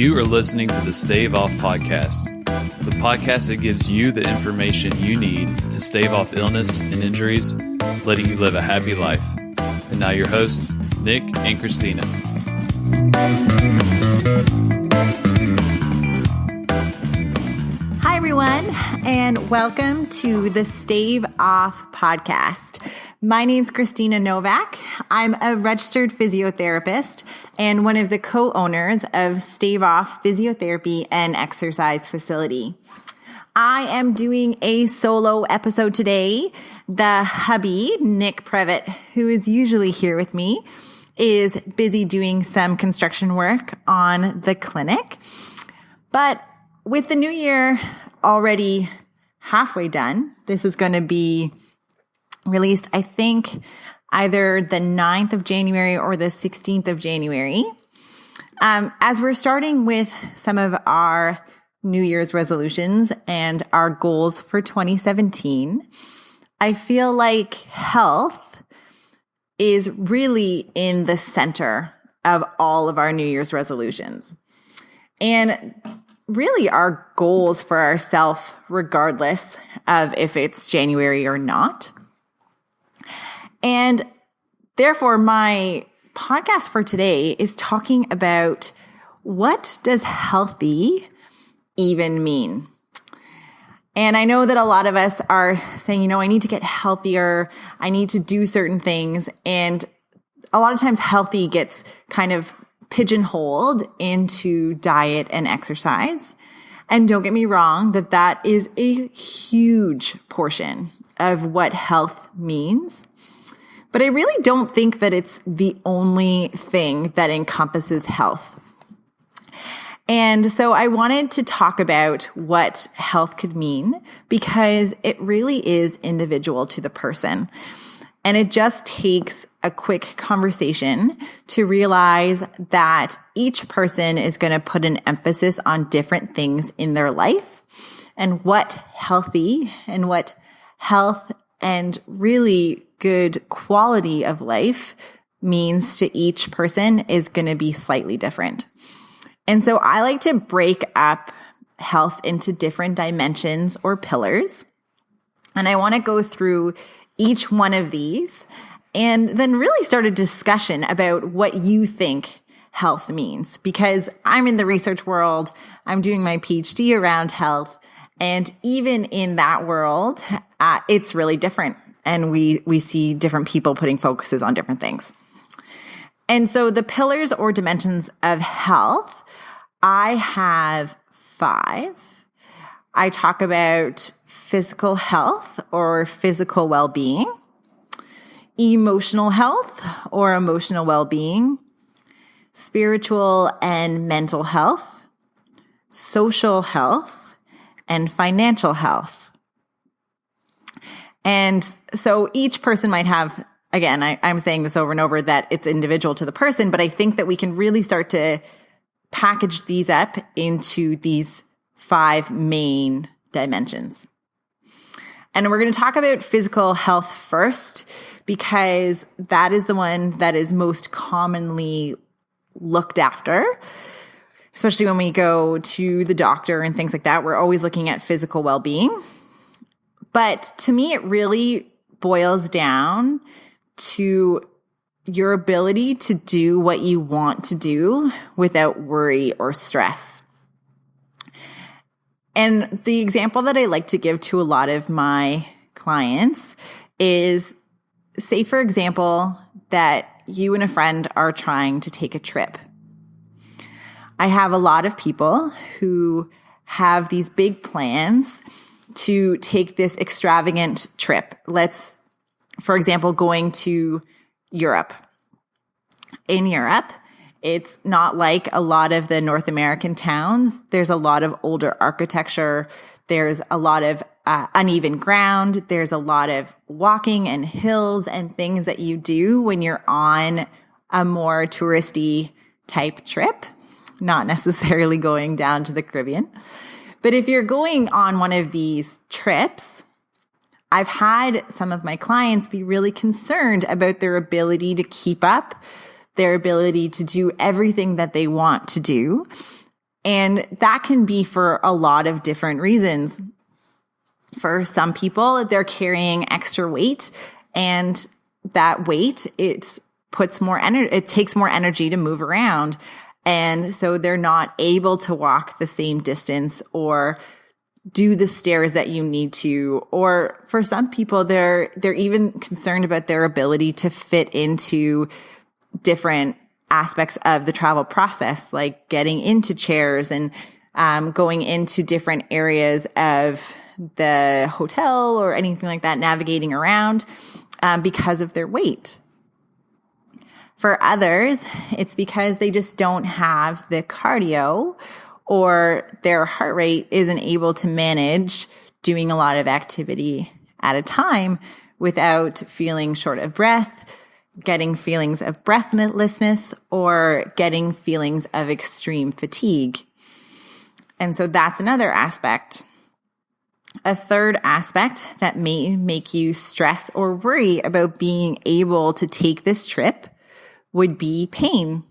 You are listening to the Stave Off Podcast, the podcast that gives you the information you need to stave off illness and injuries, letting you live a happy life. And now your hosts, Nick and Christina. Hi, everyone, and welcome to the Stave Off Podcast. My name's Christina Novak. I'm a registered physiotherapist and one of the co-owners of Stave Off Physiotherapy and Exercise Facility. I am doing a solo episode today. The hubby, Nick Previtt, who is usually here with me, is busy doing some construction work on the clinic. But with the new year already halfway done, this is going to be released, I think, either the 9th of January or the 16th of January. As we're starting with some of our New Year's resolutions and our goals for 2017, I feel like health is really in the center of all of our New Year's resolutions. And really our goals for ourselves, regardless of if it's January or not. And therefore, my podcast for today is talking about what does healthy even mean? And I know that a lot of us are saying, I need to get healthier. I need to do certain things. And a lot of times healthy gets kind of pigeonholed into diet and exercise. And don't get me wrong, that is a huge portion of what health means. But I really don't think that it's the only thing that encompasses health. And so I wanted to talk about what health could mean because it really is individual to the person. And it just takes a quick conversation to realize that each person is going to put an emphasis on different things in their life, and what healthy and what health and really good quality of life means to each person is going to be slightly different. And so I like to break up health into different dimensions or pillars. And I want to go through each one of these and then really start a discussion about what you think health means. Because I'm in the research world, I'm doing my PhD around health, and even in that world, it's really different. And we see different people putting focuses on different things. And so the pillars or dimensions of health, I have 5. I talk about physical health or physical well-being, emotional health or emotional well-being, spiritual and mental health, social health, and financial health. And so each person might have, again, I'm saying this over and over, that it's individual to the person, but I think that we can really start to package these up into these 5 main dimensions. And we're going to talk about physical health first, because that is the one that is most commonly looked after, especially when we go to the doctor and things like that. We're always looking at physical well-being. But to me, it really boils down to your ability to do what you want to do without worry or stress. And the example that I like to give to a lot of my clients is, say, for example, that you and a friend are trying to take a trip. I have a lot of people who have these big plans to take this extravagant trip. Let's, for example, going to Europe. In Europe, it's not like a lot of the North American towns. There's a lot of older architecture. There's a lot of uneven ground. There's a lot of walking and hills and things that you do when you're on a more touristy type trip, not necessarily going down to the Caribbean. But if you're going on one of these trips, I've had some of my clients be really concerned about their ability to keep up, their ability to do everything that they want to do, And that can be for a lot of different reasons. For some people, they're carrying extra weight, and that weight, it takes more energy to move around. And so they're not able to walk the same distance or do the stairs that you need to. Or for some people, they're even concerned about their ability to fit into different aspects of the travel process, like getting into chairs and going into different areas of the hotel or anything like that, navigating around because of their weight. For others, it's because they just don't have the cardio, or their heart rate isn't able to manage doing a lot of activity at a time without feeling short of breath, getting feelings of breathlessness, or getting feelings of extreme fatigue. And so that's another aspect. A third aspect that may make you stress or worry about being able to take this trip would be pain.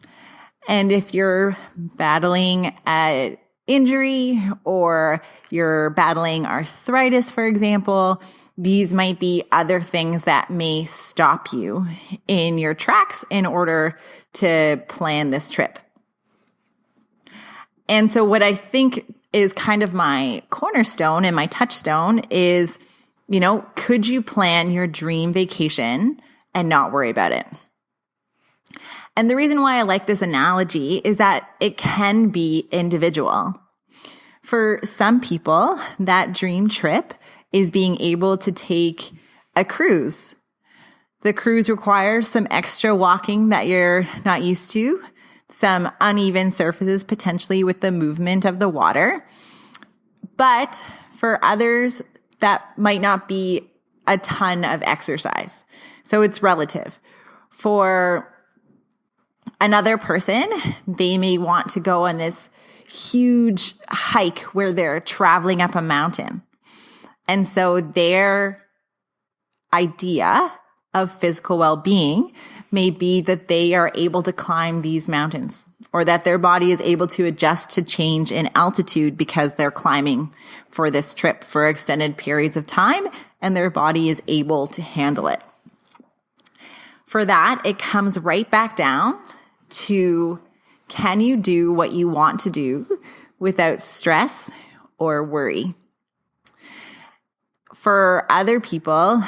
And if you're battling an injury or you're battling arthritis, for example, these might be other things that may stop you in your tracks in order to plan this trip. And so what I think is kind of my cornerstone and my touchstone is, could you plan your dream vacation and not worry about it? And the reason why I like this analogy is that it can be individual. For some people, that dream trip is being able to take a cruise. The cruise requires some extra walking that you're not used to, some uneven surfaces potentially with the movement of the water. But for others, that might not be a ton of exercise. So it's relative. For another person, they may want to go on this huge hike where they're traveling up a mountain. And so their idea of physical well-being may be that they are able to climb these mountains, or that their body is able to adjust to change in altitude because they're climbing for this trip for extended periods of time, and their body is able to handle it. For that, it comes right back down to, can you do what you want to do without stress or worry? For other people,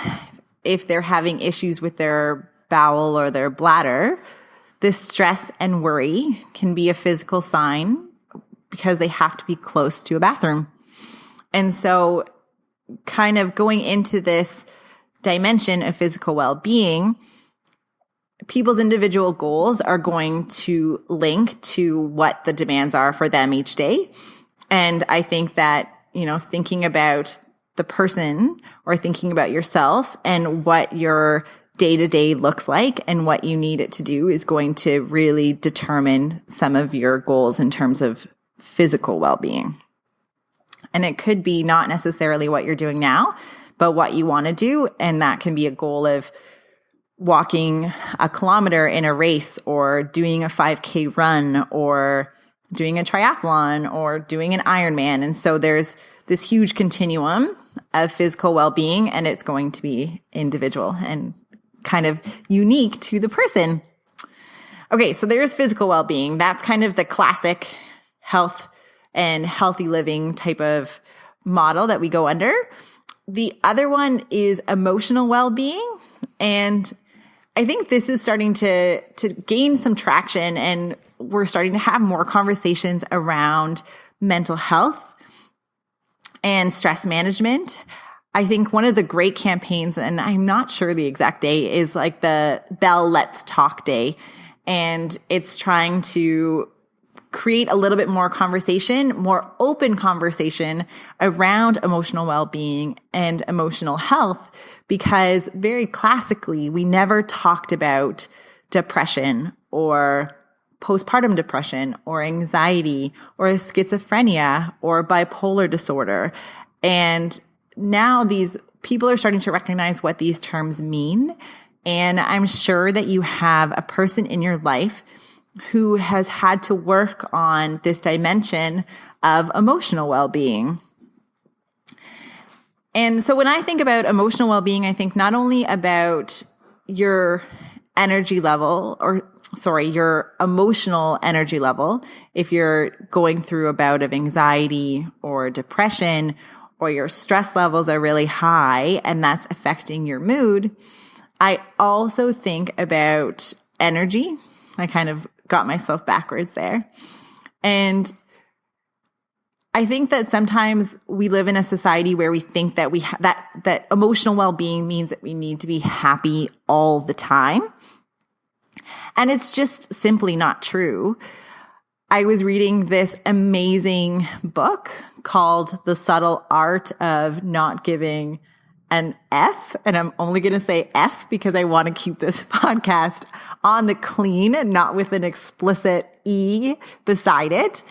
if they're having issues with their bowel or their bladder, this stress and worry can be a physical sign because they have to be close to a bathroom. And so kind of going into this dimension of physical well-being, people's individual goals are going to link to what the demands are for them each day. And I think that, thinking about the person or thinking about yourself and what your day-to-day looks like and what you need it to do is going to really determine some of your goals in terms of physical well-being. And it could be not necessarily what you're doing now, but what you want to do. And that can be a goal of walking a kilometer in a race, or doing a 5K run, or doing a triathlon, or doing an Ironman. And so there's this huge continuum of physical well-being, and it's going to be individual and kind of unique to the person. Okay, so there's physical well-being. That's kind of the classic health and healthy living type of model that we go under. The other one is emotional well-being. And I think this is starting to gain some traction, and we're starting to have more conversations around mental health and stress management. I think one of the great campaigns, and I'm not sure the exact day, is like the Bell Let's Talk Day. And it's trying to create a little bit more conversation, more open conversation around emotional well-being and emotional health, because very classically, we never talked about depression or postpartum depression or anxiety or schizophrenia or bipolar disorder. And now these people are starting to recognize what these terms mean. And I'm sure that you have a person in your life who has had to work on this dimension of emotional well-being. And so when I think about emotional well-being, I think not only about your energy level, your emotional energy level, if you're going through a bout of anxiety or depression, or your stress levels are really high and that's affecting your mood. I also think about energy. I kind of got myself backwards there. And I think that sometimes we live in a society where we think that that emotional well-being means that we need to be happy all the time. And it's just simply not true. I was reading this amazing book called The Subtle Art of Not Giving an F. And I'm only going to say F because I want to keep this podcast on the clean and not with an explicit E beside it.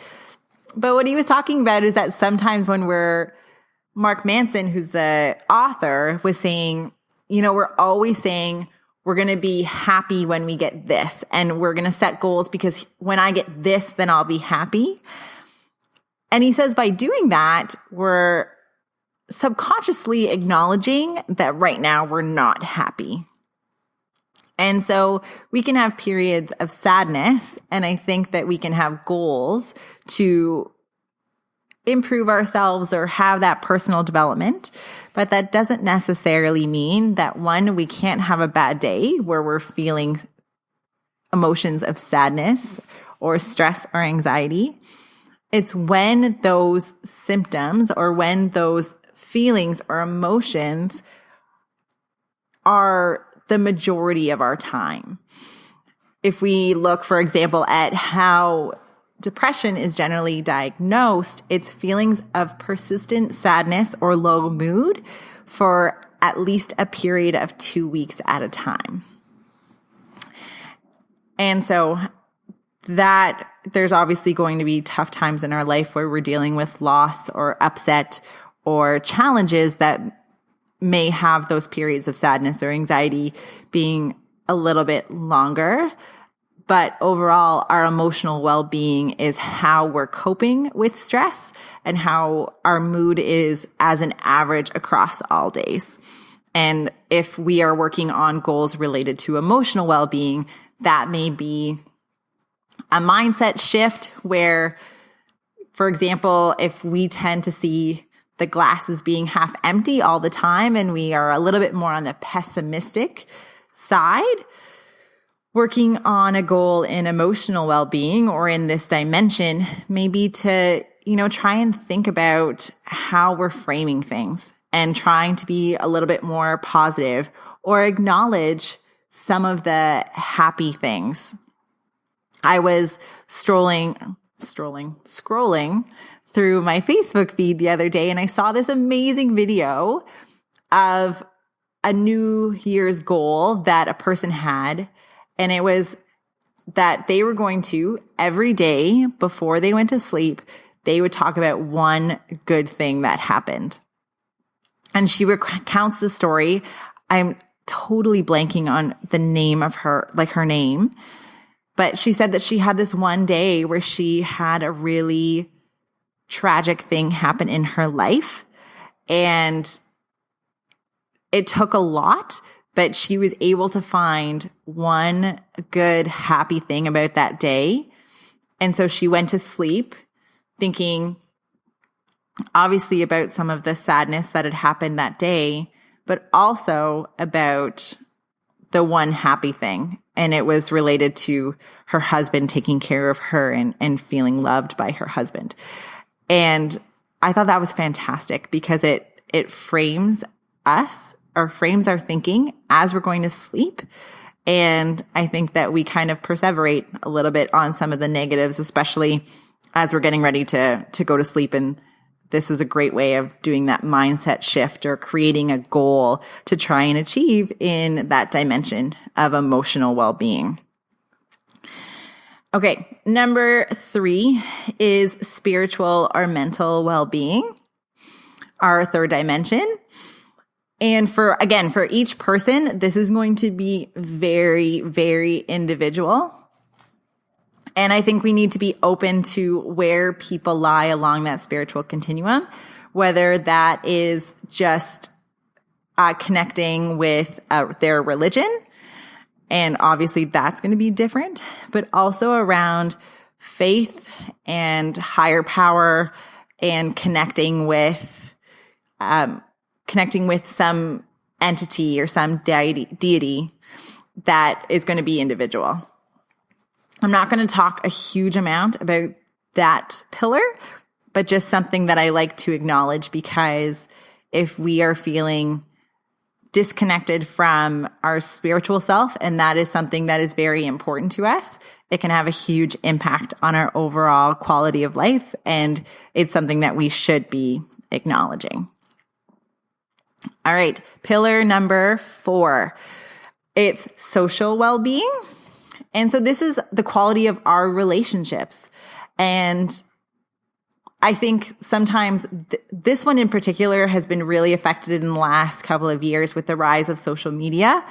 But what he was talking about is that sometimes when Mark Manson, who's the author, was saying, we're always saying we're going to be happy when we get this, and we're going to set goals because when I get this, then I'll be happy. And he says by doing that, we're subconsciously acknowledging that right now we're not happy. And so we can have periods of sadness, and I think that we can have goals to improve ourselves or have that personal development. But that doesn't necessarily mean that, one, we can't have a bad day where we're feeling emotions of sadness or stress or anxiety. It's when those symptoms or when those feelings or emotions are the majority of our time. If we look, for example, at how depression is generally diagnosed, it's feelings of persistent sadness or low mood for at least a period of 2 weeks at a time. And so that there's obviously going to be tough times in our life where we're dealing with loss or upset or challenges that may have those periods of sadness or anxiety being a little bit longer. But overall, our emotional well-being is how we're coping with stress and how our mood is as an average across all days. And if we are working on goals related to emotional well-being, that may be a mindset shift where, for example, if we tend to see the glass as being half empty all the time and we are a little bit more on the pessimistic side, working on a goal in emotional well-being or in this dimension, maybe to, try and think about how we're framing things and trying to be a little bit more positive or acknowledge some of the happy things. I was scrolling through my Facebook feed the other day, and I saw this amazing video of a New Year's goal that a person had. And it was that they were going to, every day before they went to sleep, they would talk about one good thing that happened. And she recounts the story. I'm totally blanking on the name of her name. But she said that she had this one day where she had a really tragic thing happen in her life. And it took a lot, but she was able to find one good, happy thing about that day. And so she went to sleep thinking, obviously, about some of the sadness that had happened that day, but also about the one happy thing. And it was related to her husband taking care of her and feeling loved by her husband. And I thought that was fantastic because it frames us or frames our thinking as we're going to sleep. And I think that we kind of perseverate a little bit on some of the negatives, especially as we're getting ready to go to sleep. And this was a great way of doing that mindset shift or creating a goal to try and achieve in that dimension of emotional well-being. Okay, number 3 is spiritual or mental well-being, our third dimension. And for each person, this is going to be very, very individual. And I think we need to be open to where people lie along that spiritual continuum, whether that is just connecting with their religion. And obviously that's going to be different, but also around faith and higher power and connecting with some entity or some deity that is going to be individual. I'm not going to talk a huge amount about that pillar, but just something that I like to acknowledge, because if we are feeling disconnected from our spiritual self, and that is something that is very important to us, it can have a huge impact on our overall quality of life, and it's something that we should be acknowledging. All right, pillar number 4. It's social well-being. And so this is the quality of our relationships. And I think sometimes this one in particular has been really affected in the last couple of years with the rise of social media.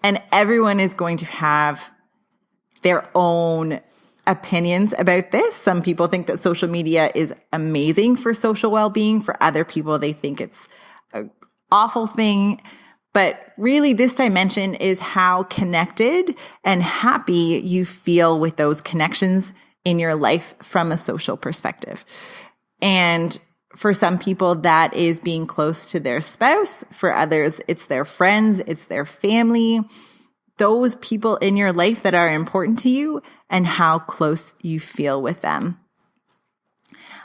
And everyone is going to have their own opinions about this. Some people think that social media is amazing for social well-being. For other people, they think it's an awful thing. But really, this dimension is how connected and happy you feel with those connections in your life from a social perspective. And for some people, that is being close to their spouse. For others, it's their friends, it's their family, those people in your life that are important to you and how close you feel with them.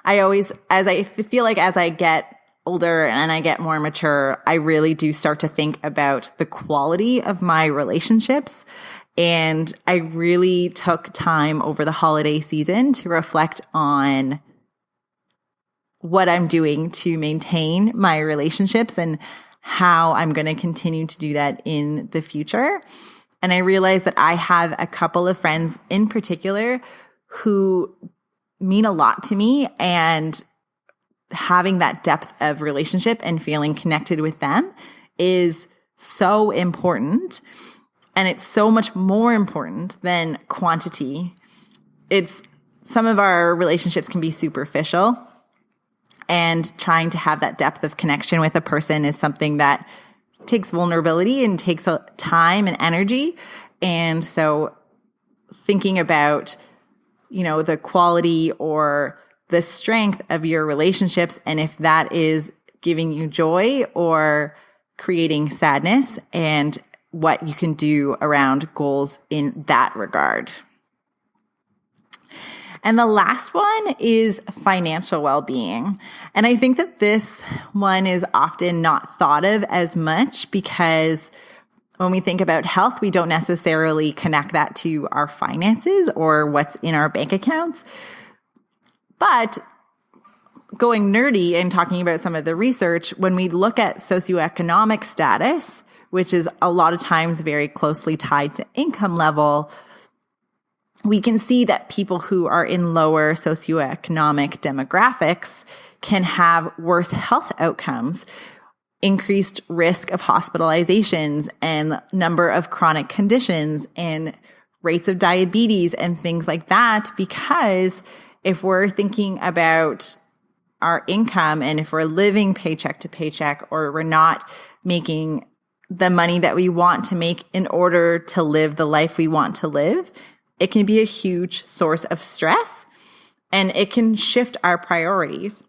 As I get older and I get more mature, I really do start to think about the quality of my relationships. And I really took time over the holiday season to reflect on what I'm doing to maintain my relationships and how I'm going to continue to do that in the future. And I realized that I have a couple of friends in particular who mean a lot to me, and having that depth of relationship and feeling connected with them is so important. And it's so much more important than quantity. Some of our relationships can be superficial, and trying to have that depth of connection with a person is something that takes vulnerability and takes time and energy. And so thinking about, the quality or the strength of your relationships, and if that is giving you joy or creating sadness, and what you can do around goals in that regard. And the last one is financial well-being. And I think that this one is often not thought of as much, because when we think about health, we don't necessarily connect that to our finances or what's in our bank accounts. But going nerdy and talking about some of the research, when we look at socioeconomic status, which is a lot of times very closely tied to income level, we can see that people who are in lower socioeconomic demographics can have worse health outcomes, increased risk of hospitalizations and number of chronic conditions and rates of diabetes and things like that, because if we're thinking about our income and if we're living paycheck to paycheck, or we're not making the money that we want to make in order to live the life we want to live, it can be a huge source of stress, and it can shift our priorities.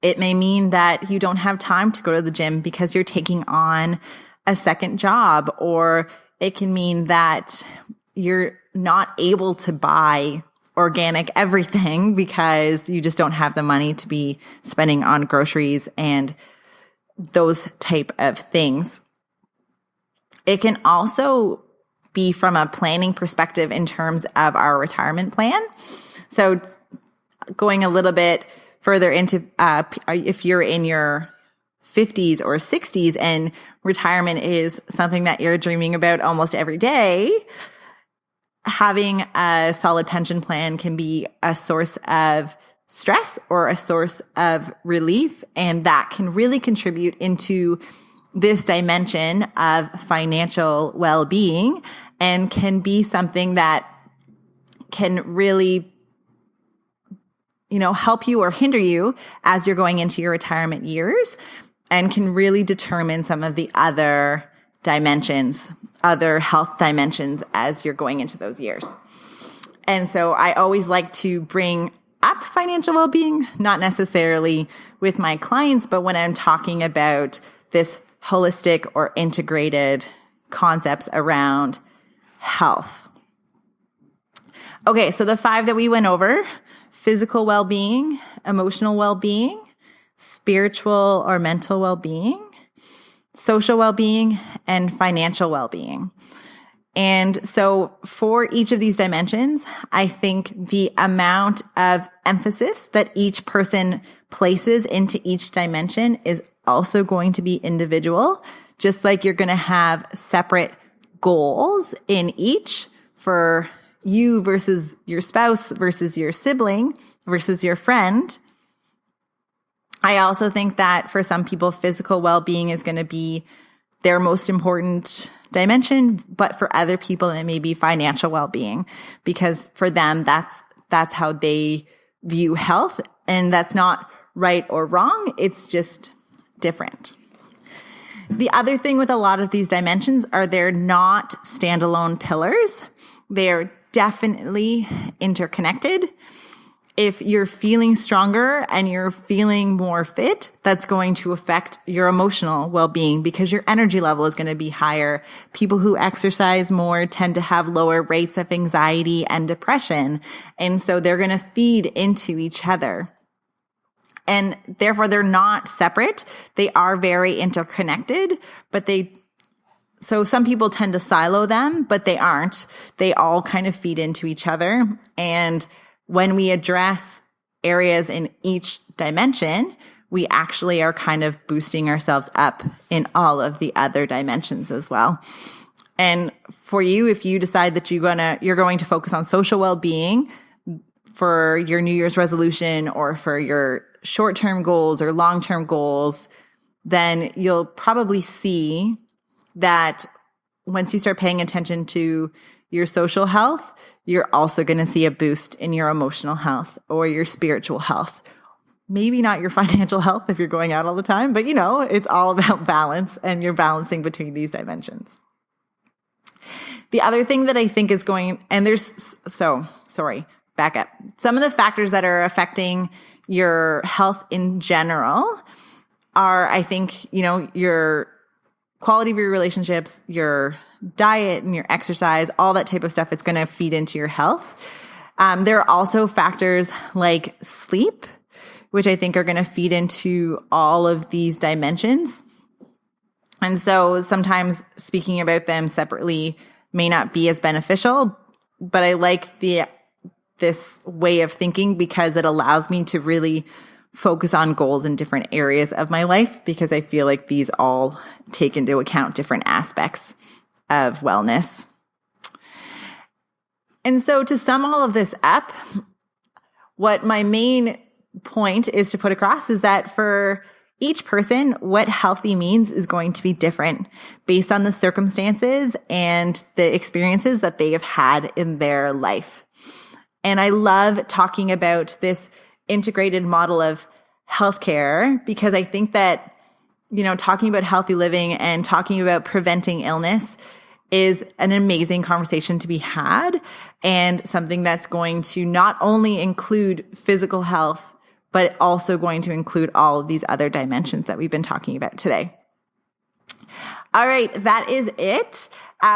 It may mean that you don't have time to go to the gym because you're taking on a second job, or it can mean that you're not able to buy organic everything because you just don't have the money to be spending on groceries and those type of things. It can also be from a planning perspective in terms of our retirement plan. So going a little bit further into if you're in your 50s or 60s and retirement is something that you're dreaming about almost every day, having a solid pension plan can be a source of stress or a source of relief, and that can really contribute into this dimension of financial well-being, and can be something that can really, help you or hinder you as you're going into your retirement years, and can really determine some of the other dimensions, other health dimensions as you're going into those years. And so I always like to bring up financial well-being, not necessarily with my clients, but when I'm talking about this holistic or integrated concepts around health. Okay, so the 5 that we went over: physical well-being, emotional well-being, spiritual or mental well-being, social well-being, and financial well-being. And so for each of these dimensions, I think the amount of emphasis that each person places into each dimension is also going to be individual, just like you're going to have separate goals in each for you versus your spouse versus your sibling versus your friend. I also think that for some people, physical well-being is going to be their most important dimension, but for other people, it may be financial well-being, because for them, that's how they view health, and that's not right or wrong. It's just different. The other thing with a lot of these dimensions are they're not standalone pillars. They're definitely interconnected. If you're feeling stronger and you're feeling more fit, that's going to affect your emotional well-being because your energy level is going to be higher. People who exercise more tend to have lower rates of anxiety and depression. And so they're going to feed into each other. And therefore, they're not separate. They are very interconnected, but so some people tend to silo them, but they aren't. They all kind of feed into each other. And when we address areas in each dimension, we actually are kind of boosting ourselves up in all of the other dimensions as well. And for you, if you decide that you're going to focus on social well-being for your New Year's resolution or for your short-term goals or long-term goals, then you'll probably see that once you start paying attention to your social health, you're also going to see a boost in your emotional health or your spiritual health. Maybe not your financial health if you're going out all the time, but it's all about balance, and you're balancing between these dimensions. The other thing that I think is back up. Some of the factors that are affecting your health in general are, I think, your quality of your relationships, your diet and your exercise, all that type of stuff. It's going to feed into your health. There are also factors like sleep, which I think are going to feed into all of these dimensions. And so sometimes speaking about them separately may not be as beneficial, but I like this way of thinking because it allows me to really focus on goals in different areas of my life, because I feel like these all take into account different aspects of wellness. And so to sum all of this up, what my main point is to put across is that for each person, what healthy means is going to be different based on the circumstances and the experiences that they have had in their life. And I love talking about this integrated model of healthcare because I think that, talking about healthy living and talking about preventing illness is an amazing conversation to be had, and something that's going to not only include physical health, but also going to include all of these other dimensions that we've been talking about today. All right, that is it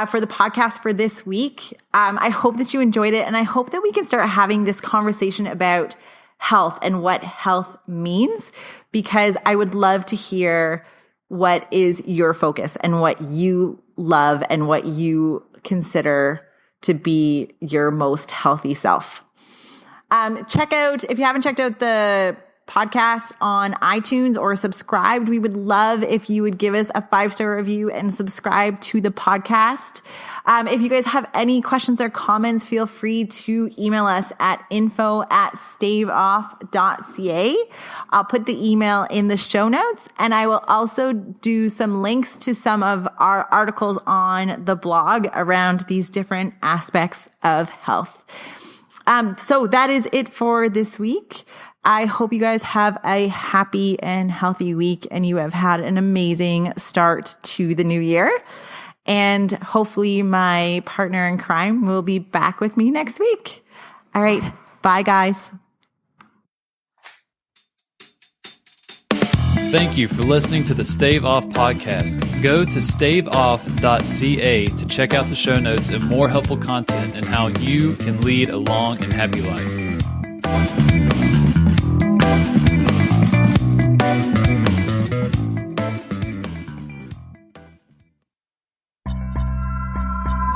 for the podcast for this week. I hope that you enjoyed it, and I hope that we can start having this conversation about health and what health means, because I would love to hear what is your focus and what you love and what you consider to be your most healthy self. If you haven't checked out the podcast on iTunes or subscribed, we would love if you would give us a 5-star review and subscribe to the podcast. If you guys have any questions or comments, feel free to email us at info@staveoff.ca. I'll put the email in the show notes, and I will also do some links to some of our articles on the blog around these different aspects of health. So that is it for this week. I hope you guys have a happy and healthy week and you have had an amazing start to the new year. And hopefully my partner in crime will be back with me next week. All right. Bye, guys. Thank you for listening to the Stave Off podcast. Go to staveoff.ca to check out the show notes and more helpful content and how you can lead a long and happy life.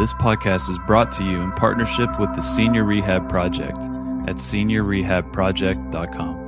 This podcast is brought to you in partnership with the Senior Rehab Project at seniorrehabproject.com.